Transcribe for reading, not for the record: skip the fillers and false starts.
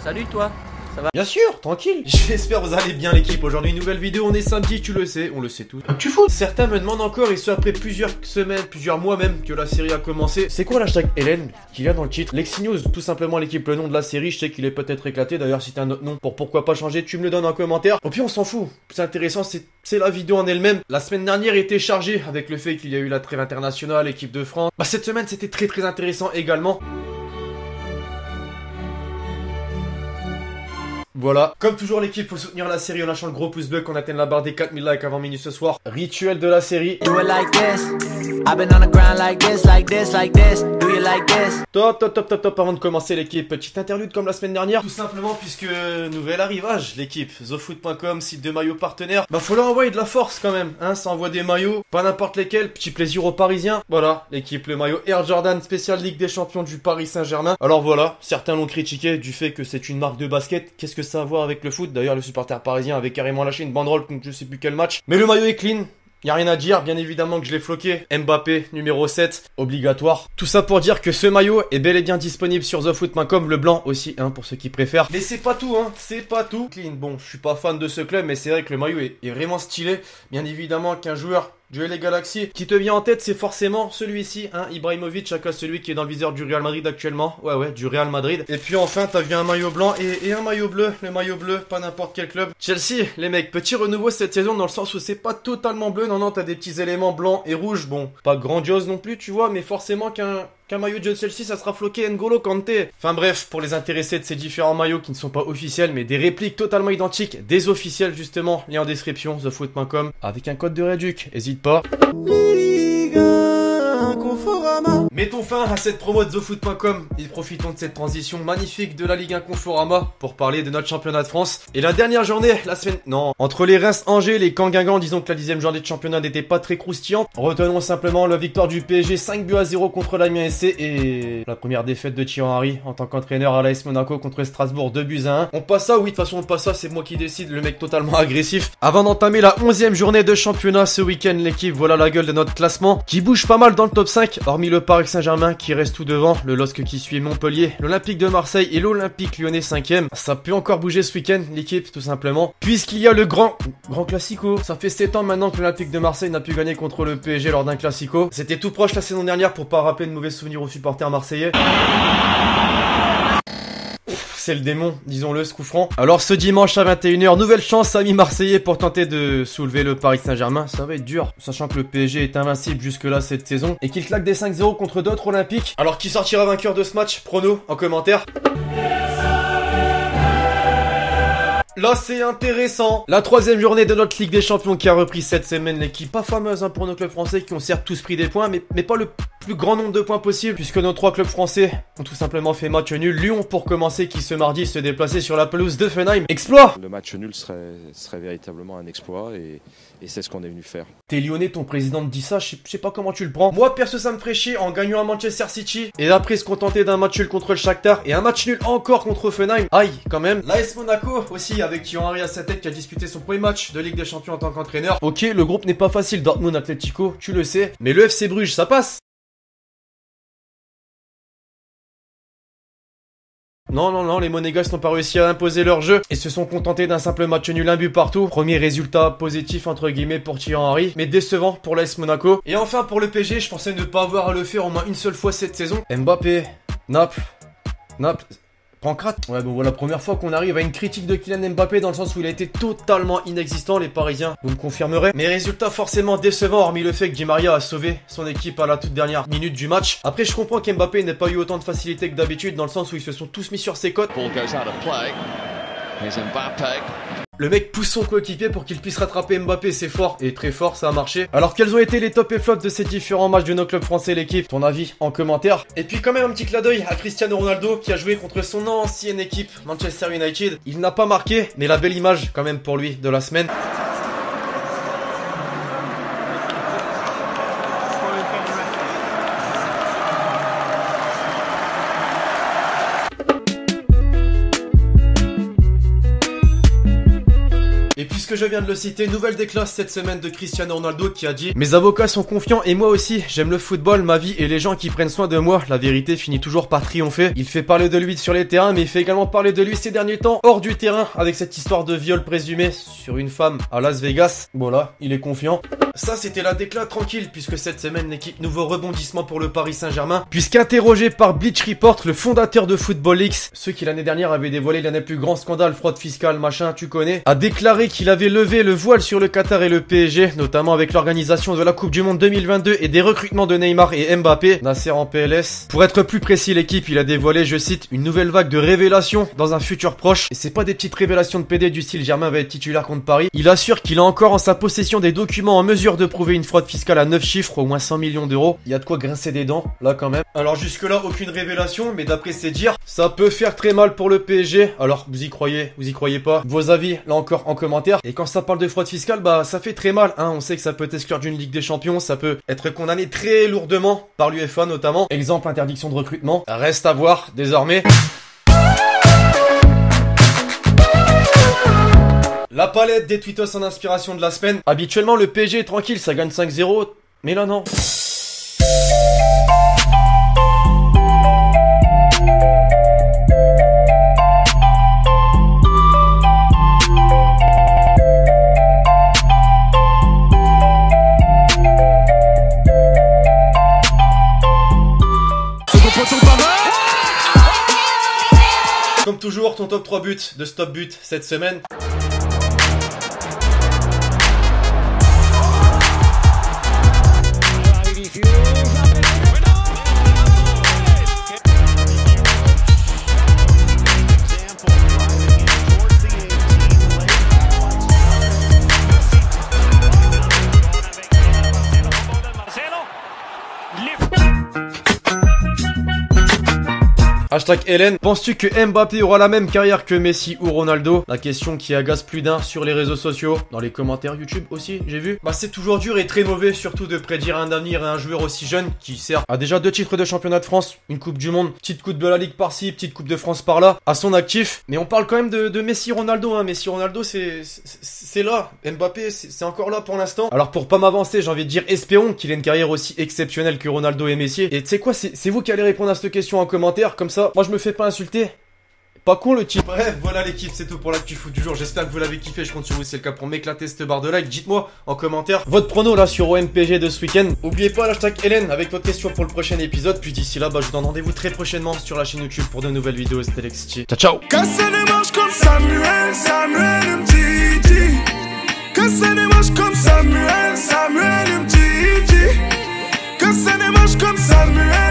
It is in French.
Salut toi, ça va? Bien sûr, tranquille. J'espère que vous allez bien l'équipe. Aujourd'hui une nouvelle vidéo, on est samedi, tu le sais, on le sait tous. Tu fous? Certains me demandent encore, et ce après plusieurs semaines, plusieurs mois même, que la série a commencé. C'est quoi l'hashtag Hélène qu'il y a dans le titre? Lexi News, tout simplement l'équipe, le nom de la série. Je sais qu'il est peut-être éclaté, d'ailleurs si t'as un autre nom pour pourquoi pas changer, tu me le donnes en commentaire. Et puis on s'en fout, c'est intéressant, c'est la vidéo en elle-même. La semaine dernière était chargée avec le fait qu'il y a eu la trêve internationale, équipe de France. Bah cette semaine c'était très intéressant également. Voilà, comme toujours l'équipe, faut soutenir la série en lâchant le gros pouce bleu qu'on atteigne la barre des 4000 likes avant minuit ce soir. Rituel de la série. Top, avant de commencer l'équipe, petite interlude comme la semaine dernière. Tout simplement puisque nouvel arrivage l'équipe, TheFoot.com, site de maillots partenaire. Bah faut leur envoyer de la force quand même, hein, ça envoie des maillots, pas n'importe lesquels, petit plaisir aux Parisiens. Voilà, l'équipe, le maillot Air Jordan spécial Ligue des Champions du Paris Saint-Germain. Alors voilà, certains l'ont critiqué du fait que c'est une marque de basket. Qu'est-ce que ça a à voir avec le foot? D'ailleurs le supporter parisien avait carrément lâché une banderole contre je sais plus quel match. Mais le maillot est clean. Y'a rien à dire, bien évidemment que je l'ai floqué. Mbappé, numéro 7, obligatoire. Tout ça pour dire que ce maillot est bel et bien disponible sur TheFoot.com, le blanc aussi, hein, pour ceux qui préfèrent. Mais c'est pas tout, hein, c'est pas tout. Clean, bon, je suis pas fan de ce club, mais c'est vrai que le maillot est vraiment stylé. Bien évidemment qu'un joueur du LA Galaxy qui te vient en tête, c'est forcément celui-ci, hein, Ibrahimovic, aka celui qui est dans le viseur du Real Madrid actuellement. Ouais, du Real Madrid. Et puis enfin, t'as vu un maillot blanc et un maillot bleu. Le maillot bleu, pas n'importe quel club. Chelsea, les mecs, petit renouveau cette saison dans le sens où c'est pas totalement bleu. Non, t'as des petits éléments blancs et rouges. Bon, pas grandiose non plus, tu vois, mais forcément qu'un maillot de Chelsea, ça sera floqué N'Golo Kanté. Enfin bref, pour les intéressés de ces différents maillots qui ne sont pas officiels, mais des répliques totalement identiques, des officiels justement, lien en description, TheFoot.com, avec un code de réduc, hésite pas. Mettons fin à cette promo de TheFoot.com et profitons de cette transition magnifique de la Ligue 1 Conforama pour parler de notre championnat de France. Et la dernière journée, la semaine... Non, entre les Reims-Angers et les Caen-Guingamp, disons que la 10e journée de championnat n'était pas très croustillante. Retenons simplement la victoire du PSG 5-0 contre l'Amiens SC et la première défaite de Thierry Henry en tant qu'entraîneur à l'AS Monaco contre Strasbourg 2-1. On passe ça, oui, de toute façon on passe ça, c'est moi qui décide, le mec totalement agressif. Avant d'entamer la 11e journée de championnat ce week-end, l'équipe, voilà la gueule de notre classement qui bouge pas mal dans le top 5, hormis le Paris Saint-Germain qui reste tout devant, le LOSC qui suit Montpellier, l'Olympique de Marseille et l'Olympique Lyonnais 5e. Ça peut encore bouger ce week-end, l'équipe, tout simplement, puisqu'il y a le grand classico. Ça fait 7 ans maintenant que l'Olympique de Marseille n'a pu gagner contre le PSG lors d'un classico. C'était tout proche la saison dernière pour pas rappeler de mauvais souvenirs aux supporters marseillais. C'est le démon, disons-le, ce coup franc. Alors ce dimanche à 21h, nouvelle chance amis marseillais pour tenter de soulever le Paris Saint-Germain. Ça va être dur, sachant que le PSG est invincible jusque-là cette saison et qu'il claque des 5-0 contre d'autres olympiques. Alors qui sortira vainqueur de ce match? Prono en commentaire. Là c'est intéressant. La 3e journée de notre Ligue des Champions qui a repris cette semaine. L'équipe pas fameuse hein, pour nos clubs français qui ont certes tous pris des points, mais pas le plus grand nombre de points possible, puisque nos 3 clubs français ont tout simplement fait match nul. Lyon pour commencer qui ce mardi se déplaçait sur la pelouse de Fenheim. Exploit. Le match nul serait véritablement un exploit et c'est ce qu'on est venu faire. T'es lyonnais, ton président te dit ça, je sais pas comment tu le prends. Moi perso ça me ferait chier en gagnant à Manchester City et après se contenter d'un match nul contre le Shakhtar et un match nul encore contre Fenheim. Aïe quand même. L'AS Monaco aussi avec Thierry Henry à sa tête qui a disputé son premier match de Ligue des Champions en tant qu'entraîneur. Ok, le groupe n'est pas facile, Dortmund, Atlético, tu le sais, mais le FC Bruges ça passe. Non, les Monégasques n'ont pas réussi à imposer leur jeu et se sont contentés d'un simple match nul, un but partout. Premier résultat positif entre guillemets pour Thierry Henry, mais décevant pour l'AS Monaco. Et enfin pour le PSG, je pensais ne pas avoir à le faire au moins une seule fois cette saison. Mbappé, Naples, Pancrate. Ouais bon voilà, première fois qu'on arrive à une critique de Kylian Mbappé dans le sens où il a été totalement inexistant, les Parisiens vous me confirmerez. Mais résultat forcément décevant hormis le fait que Di Maria a sauvé son équipe à la toute dernière minute du match. Après je comprends qu'Mbappé n'ait pas eu autant de facilité que d'habitude dans le sens où ils se sont tous mis sur ses côtes. Le mec pousse son coéquipier pour qu'il puisse rattraper Mbappé, c'est fort et très fort, ça a marché. Alors quels ont été les tops et flops de ces différents matchs de nos clubs français, l'équipe? Ton avis en commentaire. Et puis quand même un petit clin d'œil à Cristiano Ronaldo qui a joué contre son ancienne équipe Manchester United. Il n'a pas marqué, mais la belle image quand même pour lui de la semaine. puisque je viens de le citer, nouvelle déclaration cette semaine de Cristiano Ronaldo qui a dit: mes avocats sont confiants et moi aussi, j'aime le football, ma vie et les gens qui prennent soin de moi. La vérité finit toujours par triompher. Il fait parler de lui sur les terrains, mais il fait également parler de lui ces derniers temps hors du terrain, avec cette histoire de viol présumé sur une femme à Las Vegas. Voilà, il est confiant. Ça, c'était la déclat tranquille, puisque cette semaine, l'équipe nouveau rebondissement pour le Paris Saint-Germain, puisqu'interrogé par Bleach Report, le fondateur de Football Leaks, ceux qui l'année dernière avaient dévoilé l'un des plus grands scandales, fraude fiscale, machin, tu connais, a déclaré qu'il avait levé le voile sur le Qatar et le PSG, notamment avec l'organisation de la Coupe du Monde 2022 et des recrutements de Neymar et Mbappé, Nasser en PLS. Pour être plus précis, l'équipe, il a dévoilé, je cite, une nouvelle vague de révélations dans un futur proche, et c'est pas des petites révélations de PD du style Germain va être titulaire contre Paris. Il assure qu'il a encore en sa possession des documents en mesure de prouver une fraude fiscale à 9 chiffres, au moins 100 millions d'euros. Il y a de quoi grincer des dents, là quand même. Alors jusque là, aucune révélation, mais d'après ses dires, ça peut faire très mal pour le PSG. Alors vous y croyez pas? Vos avis, là encore, en commentaire. Et quand ça parle de fraude fiscale, bah ça fait très mal, hein. On sait que ça peut exclure d'une Ligue des Champions, ça peut être condamné très lourdement par l'UEFA notamment. Exemple, interdiction de recrutement. Reste à voir, désormais. La palette des tweetos en inspiration de la semaine. Habituellement, le PSG est tranquille, ça gagne 5-0. Mais là, non. Comme toujours, ton top 3 buts de Stop But cette semaine. Hashtag Hélène, penses-tu que Mbappé aura la même carrière que Messi ou Ronaldo? La question qui agace plus d'un sur les réseaux sociaux, dans les commentaires YouTube aussi, j'ai vu. Bah c'est toujours dur et très mauvais, surtout de prédire un avenir à un joueur aussi jeune, qui certes a déjà 2 titres de championnat de France, une coupe du monde, petite coupe de la Ligue par-ci, petite coupe de France par-là, à son actif. Mais on parle quand même de Messi Ronaldo, hein. Messi Ronaldo c'est là, Mbappé c'est encore là pour l'instant. Alors pour pas m'avancer, j'ai envie de dire, espérons qu'il ait une carrière aussi exceptionnelle que Ronaldo et Messi. Et tu sais quoi, c'est vous qui allez répondre à cette question en commentaire, comme ça moi je me fais pas insulter. Pas con le type. Bref, voilà l'équipe, c'est tout pour l'actu foot du jour. J'espère que vous l'avez kiffé, je compte sur vous, c'est le cas pour m'éclater cette barre de like. Dites-moi en commentaire votre prono là sur OMPG de ce week-end. Oubliez pas l'hashtag Hélène avec votre question pour le prochain épisode. Puis d'ici là, bah je vous donne rendez-vous très prochainement sur la chaîne YouTube pour de nouvelles vidéos. C'était Lexity. Ciao ciao. Casser les manches comme Samuel, Samuel Mtiti. Casser les manches comme Samuel, Samuel Mtiti. Casser les manches comme Samuel.